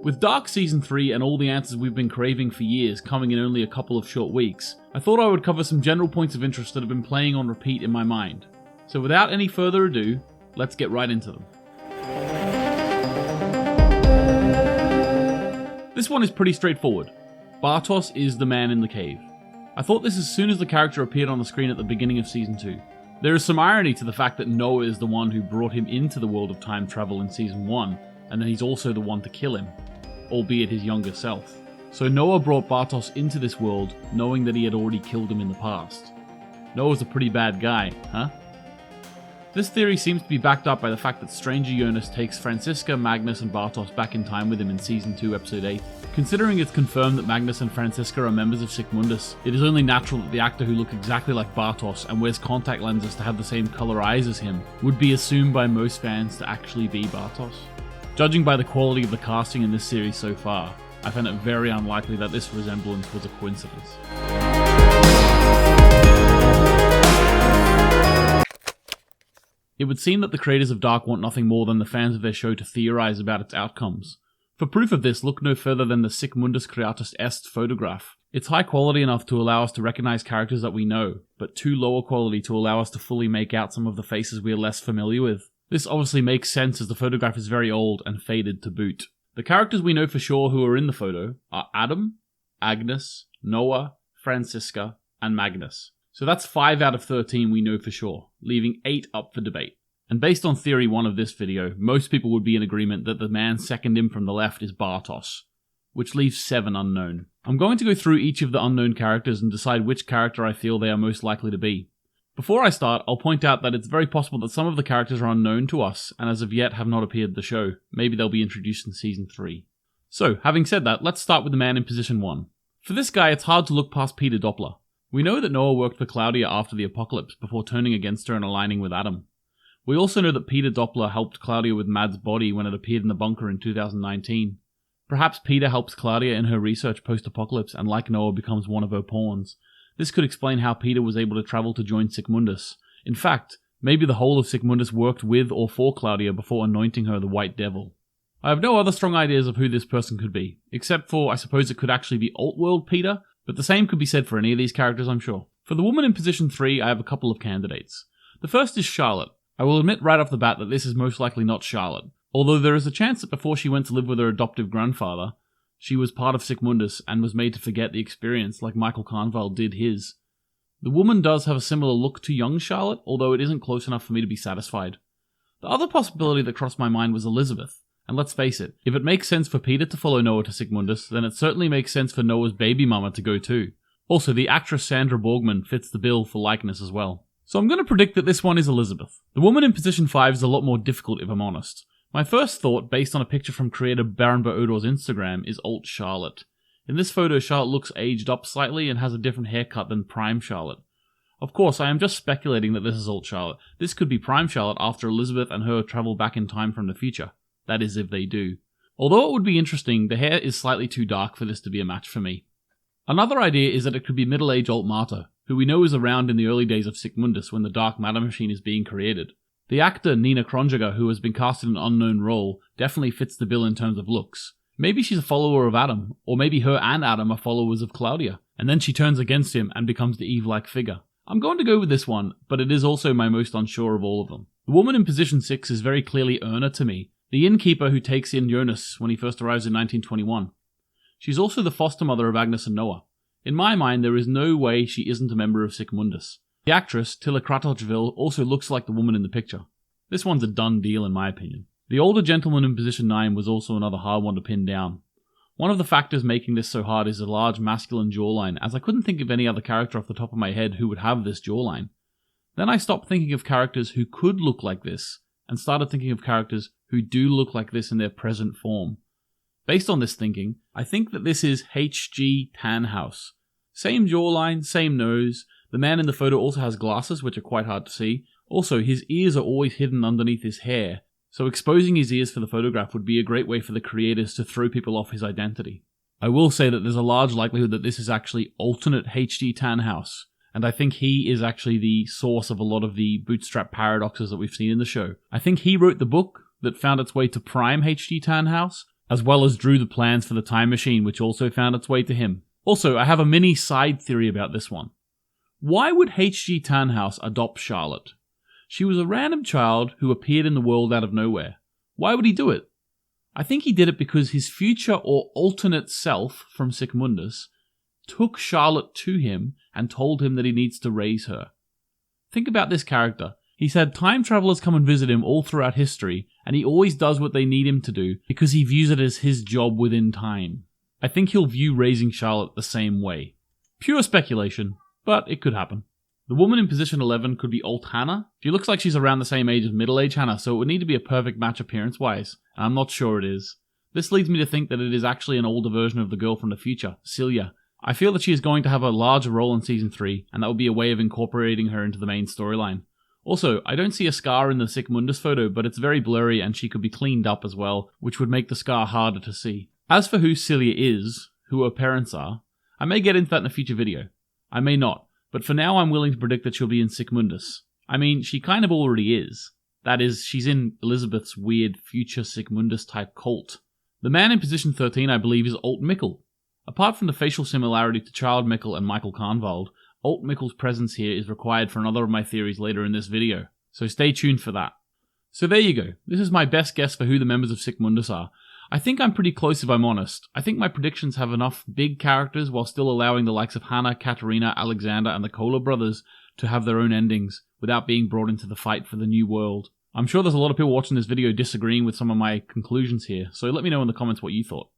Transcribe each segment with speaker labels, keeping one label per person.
Speaker 1: With Dark Season 3 and all the answers we've been craving for years coming in only a couple of short weeks, I thought I would cover some general points of interest that have been playing on repeat in my mind. So without any further ado, let's get right into them. This one is pretty straightforward. Bartos is the man in the cave. I thought this as soon as the character appeared on the screen at the beginning of Season 2. There is some irony to the fact that Noah is the one who brought him into the world of time travel in Season 1, and then he's also the one to kill him, albeit his younger self. So Noah brought Bartos into this world knowing that he had already killed him in the past. Noah's a pretty bad guy, huh? This theory seems to be backed up by the fact that Stranger Jonas takes Franziska, Magnus and Bartos back in time with him in Season 2, Episode 8. Considering it's confirmed that Magnus and Franziska are members of Sigmundus, it is only natural that the actor who looks exactly like Bartos and wears contact lenses to have the same colour eyes as him would be assumed by most fans to actually be Bartos. Judging by the quality of the casting in this series so far, I find it very unlikely that this resemblance was a coincidence. It would seem that the creators of Dark want nothing more than the fans of their show to theorise about its outcomes. For proof of this, look no further than the Sigmundus Creatus Est photograph. It's high quality enough to allow us to recognise characters that we know, but too lower quality to allow us to fully make out some of the faces we are less familiar with. This obviously makes sense as the photograph is very old and faded to boot. The characters we know for sure who are in the photo are Adam, Agnes, Noah, Franziska, and Magnus. So that's 5 out of 13 we know for sure, leaving 8 up for debate. And based on theory 1 of this video, most people would be in agreement that the man second in from the left is Bartos, which leaves 7 unknown. I'm going to go through each of the unknown characters and decide which character I feel they are most likely to be. Before I start, I'll point out that it's very possible that some of the characters are unknown to us and as of yet have not appeared in the show. Maybe they'll be introduced in Season 3. So, having said that, let's start with the man in position 1. For this guy, it's hard to look past Peter Doppler. We know that Noah worked for Claudia after the apocalypse before turning against her and aligning with Adam. We also know that Peter Doppler helped Claudia with Mad's body when it appeared in the bunker in 2019. Perhaps Peter helps Claudia in her research post-apocalypse and like Noah becomes one of her pawns. This could explain how Peter was able to travel to join Sigmundus. In fact, maybe the whole of Sigmundus worked with or for Claudia before anointing her the White Devil. I have no other strong ideas of who this person could be, except for I suppose it could actually be Alt-World Peter, but the same could be said for any of these characters, I'm sure. For the woman in position 3, I have a couple of candidates. The first is Charlotte. I will admit right off the bat that this is most likely not Charlotte, although there is a chance that before she went to live with her adoptive grandfather, she was part of Sigmundus and was made to forget the experience like Michael Carnval did his. The woman does have a similar look to young Charlotte, although it isn't close enough for me to be satisfied. The other possibility that crossed my mind was Elizabeth, and let's face it, if it makes sense for Peter to follow Noah to Sigmundus, then it certainly makes sense for Noah's baby mama to go too. Also, the actress Sandra Borgman fits the bill for likeness as well. So I'm going to predict that this one is Elizabeth. The woman in position 5 is a lot more difficult if I'm honest. My first thought, based on a picture from creator Baron Odor's Instagram, is Alt Charlotte. In this photo, Charlotte looks aged up slightly and has a different haircut than Prime Charlotte. Of course, I am just speculating that this is Alt Charlotte. This could be Prime Charlotte after Elizabeth and her travel back in time from the future. That is, if they do. Although it would be interesting, the hair is slightly too dark for this to be a match for me. Another idea is that it could be middle-aged Alt Marta, who we know is around in the early days of Sigmundus when the Dark Matter Machine is being created. The actor Nina Kronjager, who has been cast in an unknown role, definitely fits the bill in terms of looks. Maybe she's a follower of Adam, or maybe her and Adam are followers of Claudia, and then she turns against him and becomes the Eve-like figure. I'm going to go with this one, but it is also my most unsure of all of them. The woman in position 6 is very clearly Erna to me, the innkeeper who takes in Jonas when he first arrives in 1921. She's also the foster mother of Agnes and Noah. In my mind, there is no way she isn't a member of Sigmundus. The actress, Tilla Kratochvil, also looks like the woman in the picture. This one's a done deal in my opinion. The older gentleman in position 9 was also another hard one to pin down. One of the factors making this so hard is a large masculine jawline, as I couldn't think of any other character off the top of my head who would have this jawline. Then I stopped thinking of characters who could look like this, and started thinking of characters who do look like this in their present form. Based on this thinking, I think that this is H.G. Tannhaus. Same jawline, same nose. The man in the photo also has glasses, which are quite hard to see. Also, his ears are always hidden underneath his hair, so exposing his ears for the photograph would be a great way for the creators to throw people off his identity. I will say that there's a large likelihood that this is actually alternate H.G. Tannhaus, and I think he is actually the source of a lot of the bootstrap paradoxes that we've seen in the show. I think he wrote the book that found its way to Prime H.G. Tannhaus, as well as drew the plans for the time machine, which also found its way to him. Also, I have a mini side theory about this one. Why would H.G. Tannhaus adopt Charlotte? She was a random child who appeared in the world out of nowhere. Why would he do it? I think he did it because his future or alternate self from Sic Mundus took Charlotte to him and told him that he needs to raise her. Think about this character. He's had time travelers come and visit him all throughout history, and he always does what they need him to do because he views it as his job within time. I think he'll view raising Charlotte the same way. Pure speculation, but it could happen. The woman in position 11 could be Alt Hannah. She looks like she's around the same age as middle-aged Hannah, so it would need to be a perfect match appearance-wise, and I'm not sure it is. This leads me to think that it is actually an older version of the girl from the future, Celia. I feel that she is going to have a larger role in Season 3, and that would be a way of incorporating her into the main storyline. Also, I don't see a scar in the Sic Mundus photo, but it's very blurry and she could be cleaned up as well, which would make the scar harder to see. As for who Celia is, who her parents are, I may get into that in a future video. I may not, but for now I'm willing to predict that she'll be in Sic Mundus. I mean, she kind of already is. That is, she's in Elizabeth's weird future Sic Mundus type cult. The man in position 13 I believe is Alt Mikkel. Apart from the facial similarity to Child Mikkel and Michael Kahnwald, Alt Mikkel's presence here is required for another of my theories later in this video, so stay tuned for that. So there you go, this is my best guess for who the members of Sic Mundus are. I think I'm pretty close if I'm honest. I think my predictions have enough big characters while still allowing the likes of Hannah, Katerina, Alexander and the Kohler brothers to have their own endings without being brought into the fight for the new world. I'm sure there's a lot of people watching this video disagreeing with some of my conclusions here, so let me know in the comments what you thought.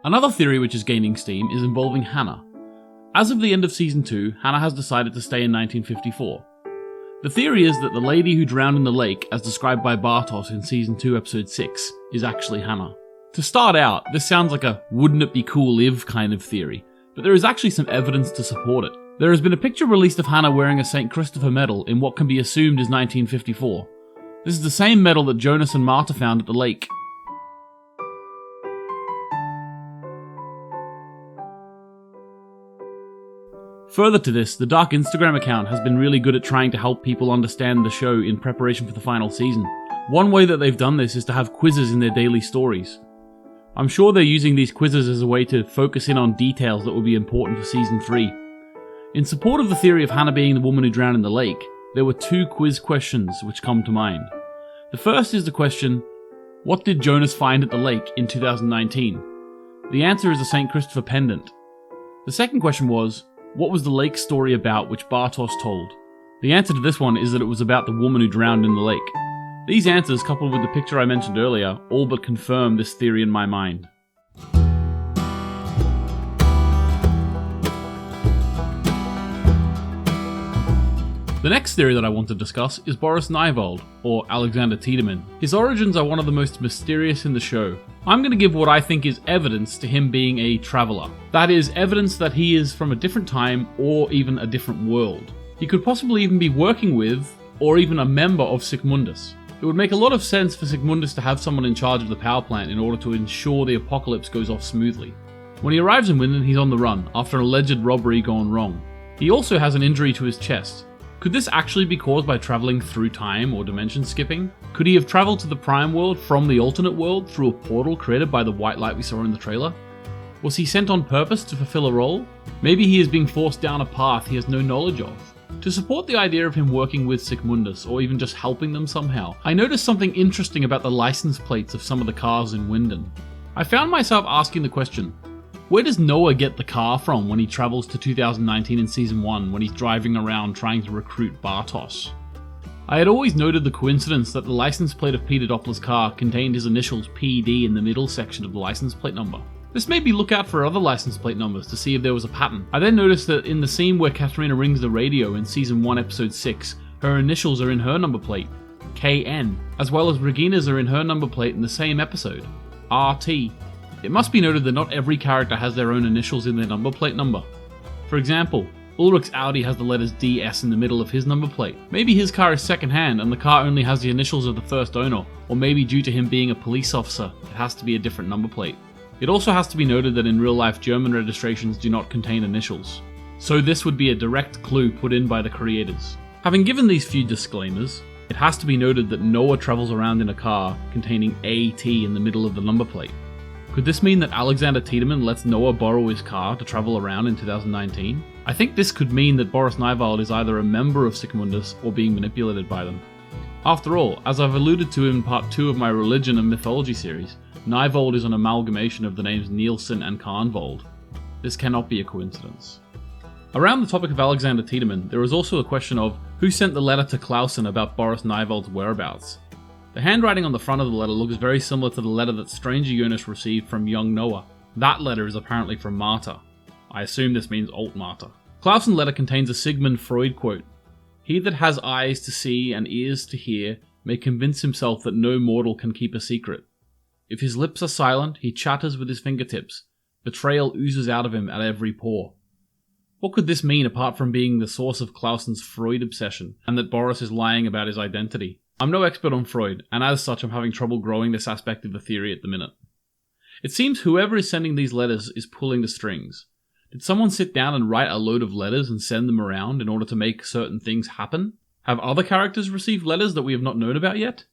Speaker 1: Another theory which is gaining steam is involving Hannah. As of the end of Season 2, Hannah has decided to stay in 1954. The theory is that the lady who drowned in the lake, as described by Bartos in Season 2 Episode 6, is actually Hannah. To start out, this sounds like a wouldn't it be cool if kind of theory, but there is actually some evidence to support it. There has been a picture released of Hannah wearing a St. Christopher medal in what can be assumed is 1954. This is the same medal that Jonas and Marta found at the lake. Further to this, the Dark Instagram account has been really good at trying to help people understand the show in preparation for the final season. One way that they've done this is to have quizzes in their daily stories. I'm sure they're using these quizzes as a way to focus in on details that will be important for Season 3. In support of the theory of Hannah being the woman who drowned in the lake, there were two quiz questions which come to mind. The first is the question, what did Jonas find at the lake in 2019? The answer is a St. Christopher pendant. The second question was, what was the lake story about which Bartos told? The answer to this one is that it was about the woman who drowned in the lake. These answers, coupled with the picture I mentioned earlier, all but confirm this theory in my mind. The next theory that I want to discuss is Boris Niewald, or Alexander Tiedemann. His origins are one of the most mysterious in the show. I'm going to give what I think is evidence to him being a traveller. That is, evidence that he is from a different time or even a different world. He could possibly even be working with, or even a member of Sic Mundus. It would make a lot of sense for Sic Mundus to have someone in charge of the power plant in order to ensure the apocalypse goes off smoothly. When he arrives in Winden, he's on the run, after an alleged robbery gone wrong. He also has an injury to his chest. Could this actually be caused by travelling through time or dimension skipping? Could he have travelled to the Prime World from the alternate world through a portal created by the white light we saw in the trailer? Was he sent on purpose to fulfill a role? Maybe he is being forced down a path he has no knowledge of. To support the idea of him working with Sic Mundus, or even just helping them somehow, I noticed something interesting about the license plates of some of the cars in Winden. I found myself asking the question, where does Noah get the car from when he travels to 2019 in Season 1 when he's driving around trying to recruit Bartos? I had always noted the coincidence that the license plate of Peter Doppler's car contained his initials PD in the middle section of the license plate number. This made me look out for other license plate numbers to see if there was a pattern. I then noticed that in the scene where Katerina rings the radio in Season 1 Episode 6, her initials are in her number plate, KN, as well as Regina's are in her number plate in the same episode, RT. It must be noted that not every character has their own initials in their number plate number. For example, Ulrich's Audi has the letters DS in the middle of his number plate. Maybe his car is second-hand and the car only has the initials of the first owner, or maybe due to him being a police officer, it has to be a different number plate. It also has to be noted that in real life German registrations do not contain initials. So this would be a direct clue put in by the creators. Having given these few disclaimers, It has to be noted that Noah travels around in a car containing AT in the middle of the number plate. Could this mean that Alexander Tiedemann lets Noah borrow his car to travel around in 2019? I think this could mean that Boris Niewald is either a member of Sigmundus or being manipulated by them. After all, as I've alluded to in part 2 of my Religion and Mythology series, Niewald is an amalgamation of the names Nielsen and Kahnwald. This cannot be a coincidence. Around the topic of Alexander Tiedemann, there is also a question of who sent the letter to Clausen about Boris Niewald's whereabouts. The handwriting on the front of the letter looks very similar to the letter that Stranger Jonas received from young Noah. That letter is apparently from Marta. I assume this means Alt Marta. Clausen's letter contains a Sigmund Freud quote: "He that has eyes to see and ears to hear may convince himself that no mortal can keep a secret. If his lips are silent, he chatters with his fingertips. Betrayal oozes out of him at every pore." What could this mean apart from being the source of Clausen's Freud obsession, and that Boris is lying about his identity? I'm no expert on Freud, and as such I'm having trouble growing this aspect of the theory at the minute. It seems whoever is sending these letters is pulling the strings. Did someone sit down and write a load of letters and send them around in order to make certain things happen? Have other characters received letters that we have not known about yet?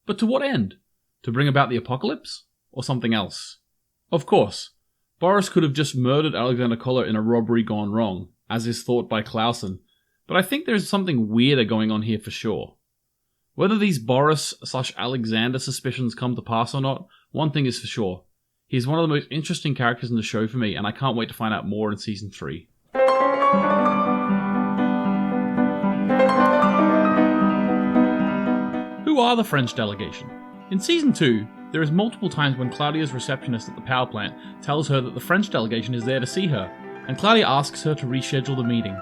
Speaker 1: But to what end? To bring about the apocalypse? Or something else? Of course, Boris could have just murdered Alexander Koller in a robbery gone wrong, as is thought by Clausen, but I think there is something weirder going on here for sure. Whether these Boris/Alexander suspicions come to pass or not, one thing is for sure. He is one of the most interesting characters in the show for me, and I can't wait to find out more in Season 3. Who are the French delegation? In Season 2, there is multiple times when Claudia's receptionist at the power plant tells her that the French delegation is there to see her, and Claudia asks her to reschedule the meeting.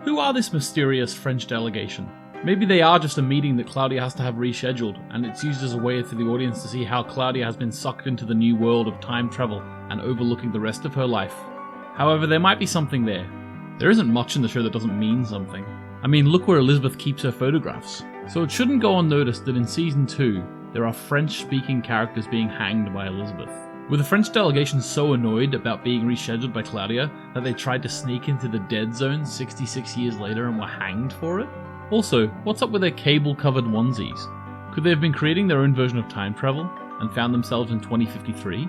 Speaker 1: Who are this mysterious French delegation? Maybe they are just a meeting that Claudia has to have rescheduled, and it's used as a way for the audience to see how Claudia has been sucked into the new world of time travel and overlooking the rest of her life. However, there might be something there. There isn't much in the show that doesn't mean something. I mean, look where Elizabeth keeps her photographs. So it shouldn't go unnoticed that in Season 2, there are French-speaking characters being hanged by Elizabeth. Were the French delegation so annoyed about being rescheduled by Claudia that they tried to sneak into the dead zone 66 years later and were hanged for it? Also, what's up with their cable-covered onesies? Could they have been creating their own version of time travel and found themselves in 2053?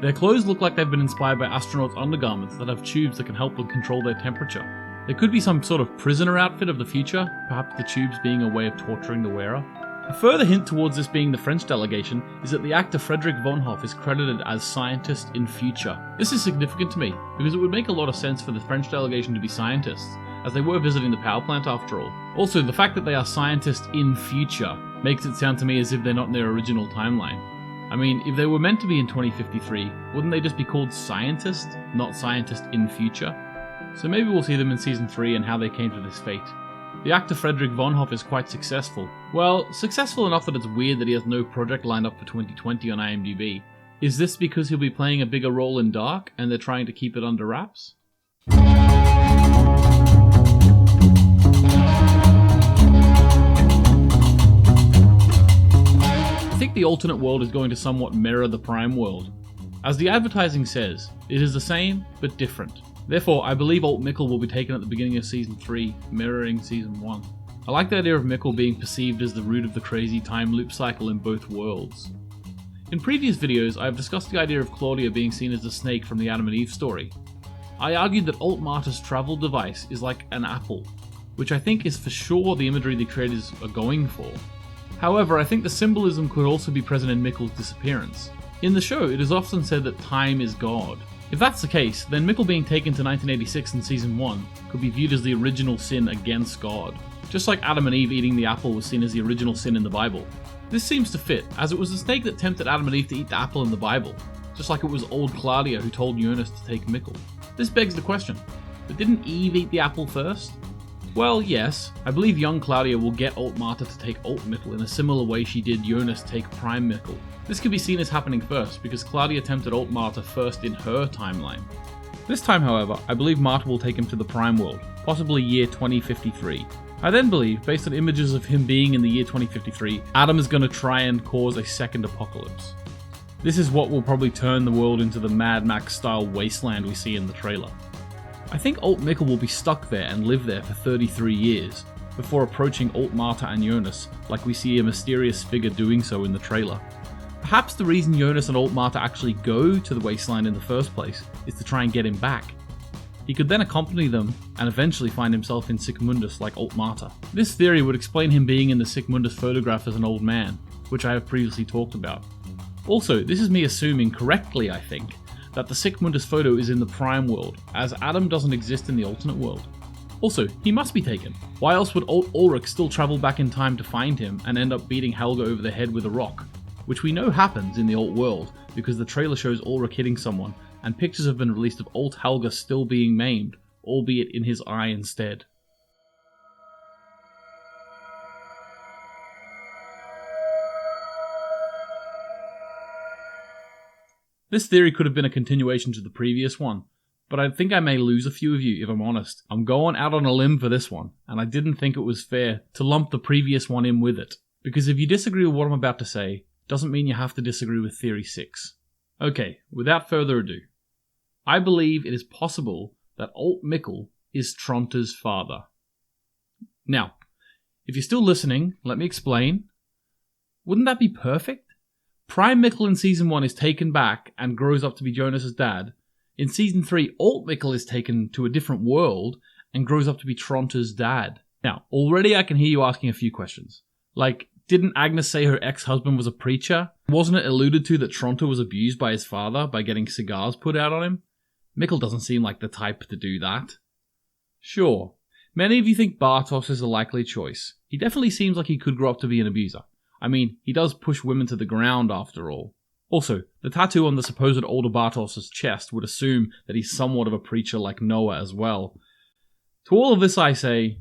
Speaker 1: Their clothes look like they've been inspired by astronauts' undergarments that have tubes that can help them control their temperature. There could be some sort of prisoner outfit of the future, perhaps the tubes being a way of torturing the wearer. A further hint towards this being the French delegation is that the actor Friedrich von Hoff is credited as scientist in future. This is significant to me, because it would make a lot of sense for the French delegation to be scientists, as they were visiting the power plant after all. Also, the fact that they are scientists in future makes it sound to me as if they're not in their original timeline. I mean, if they were meant to be in 2053, wouldn't they just be called scientist, not scientist in future? So maybe we'll see them in Season 3 and how they came to this fate. The actor Friedrich von Hoff is quite successful. Well, successful enough that it's weird that he has no project lined up for 2020 on IMDb. Is this because he'll be playing a bigger role in Dark and they're trying to keep it under wraps? I think the alternate world is going to somewhat mirror the Prime world. As the advertising says, it is the same, but different. Therefore, I believe Alt Mikkel will be taken at the beginning of Season 3, mirroring Season 1. I like the idea of Mikkel being perceived as the root of the crazy time loop cycle in both worlds. In previous videos, I have discussed the idea of Claudia being seen as the snake from the Adam and Eve story. I argued that Alt Marta's travel device is like an apple, which I think is for sure the imagery the creators are going for. However, I think the symbolism could also be present in Mikkel's disappearance. In the show, it is often said that time is God. If that's the case, then Mikkel being taken to 1986 in Season 1 could be viewed as the original sin against God, just like Adam and Eve eating the apple was seen as the original sin in the Bible. This seems to fit, as it was the snake that tempted Adam and Eve to eat the apple in the Bible, just like it was old Claudia who told Jonas to take Mikkel. This begs the question, but didn't Eve eat the apple first? Well, yes, I believe young Claudia will get Alt Marta to take Alt Mikkel in a similar way she did Jonas take Prime Mikkel. This could be seen as happening first, because Claudia tempted Alt Marta first in her timeline. This time, however, I believe Marta will take him to the Prime world, possibly year 2053. I then believe, based on images of him being in the year 2053, Adam is going to try and cause a second apocalypse. This is what will probably turn the world into the Mad Max style wasteland we see in the trailer. I think Alt Mikkel will be stuck there and live there for 33 years, before approaching Alt-Marta and Jonas, like we see a mysterious figure doing so in the trailer. Perhaps the reason Jonas and Alt-Marta actually go to the wasteland in the first place is to try and get him back. He could then accompany them and eventually find himself in Sickmundus like Alt-Marta. This theory would explain him being in the Sickmundus photograph as an old man, which I have previously talked about. Also, this is me assuming correctly, I think, that the Sickmundus photo is in the Prime world, as Adam doesn't exist in the alternate world. Also, he must be taken. Why else would Ulrich still travel back in time to find him and end up beating Helga over the head with a rock? Which we know happens in the alt world, because the trailer shows Ulrich hitting someone, and pictures have been released of alt Helga still being maimed, albeit in his eye instead. This theory could have been a continuation to the previous one, but I think I may lose a few of you if I'm honest. I'm going out on a limb for this one, and I didn't think it was fair to lump the previous one in with it. Because if you disagree with what I'm about to say, doesn't mean you have to disagree with Theory 6. Okay, without further ado, I believe it is possible that Alt Mikkel is Tronta's father. Now, if you're still listening, let me explain. Wouldn't that be perfect? Prime Mikkel in Season 1 is taken back and grows up to be Jonas's dad. In Season 3, Alt Mikkel is taken to a different world and grows up to be Tronta's dad. Now, already I can hear you asking a few questions. Like, didn't Agnes say her ex-husband was a preacher? Wasn't it alluded to that Tronta was abused by his father by getting cigars put out on him? Mikkel doesn't seem like the type to do that. Sure, many of you think Bartos is a likely choice. He definitely seems like he could grow up to be an abuser. I mean, he does push women to the ground after all. Also, the tattoo on the supposed older Bartos' chest would assume that he's somewhat of a preacher like Noah as well. To all of this I say,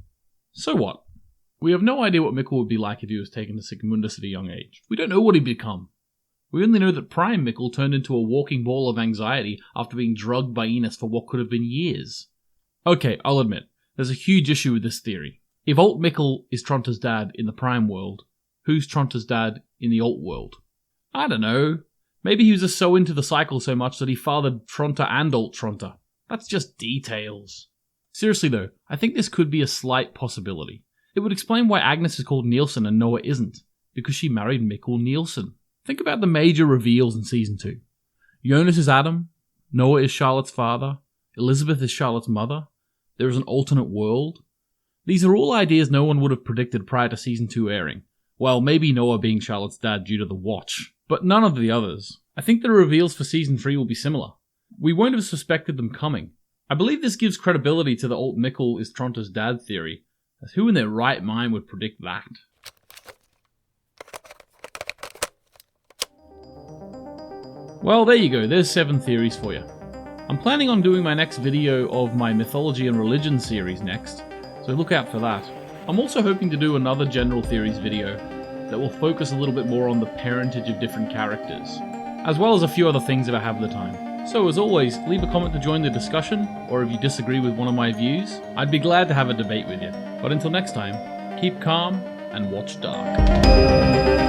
Speaker 1: so what? We have no idea what Mikkel would be like if he was taken to Sickmundus at a young age. We don't know what he'd become. We only know that Prime Mikkel turned into a walking ball of anxiety after being drugged by Enos for what could have been years. Okay, I'll admit, there's a huge issue with this theory. If Alt Mikkel is Tronta's dad in the Prime world, who's Tronta's dad in the Alt world? I don't know. Maybe he was just so into the cycle so much that he fathered Tronta and Alt Tronta. That's just details. Seriously though, I think this could be a slight possibility. It would explain why Agnes is called Nielsen and Noah isn't, because she married Mikkel Nielsen. Think about the major reveals in Season 2. Jonas is Adam, Noah is Charlotte's father, Elizabeth is Charlotte's mother, there is an alternate world. These are all ideas no one would have predicted prior to Season 2 airing. Well, maybe Noah being Charlotte's dad due to the watch, but none of the others. I think the reveals for Season 3 will be similar. We won't have suspected them coming. I believe this gives credibility to the Alt Mikkel is Tronta's dad theory, as who in their right mind would predict that? Well, there you go, there's 7 theories for you. I'm planning on doing my next video of my Mythology and Religion series next, so look out for that. I'm also hoping to do another general theories video that will focus a little bit more on the parentage of different characters, as well as a few other things if I have the time. So as always, leave a comment to join the discussion, or if you disagree with one of my views, I'd be glad to have a debate with you. But until next time, keep calm and watch dark.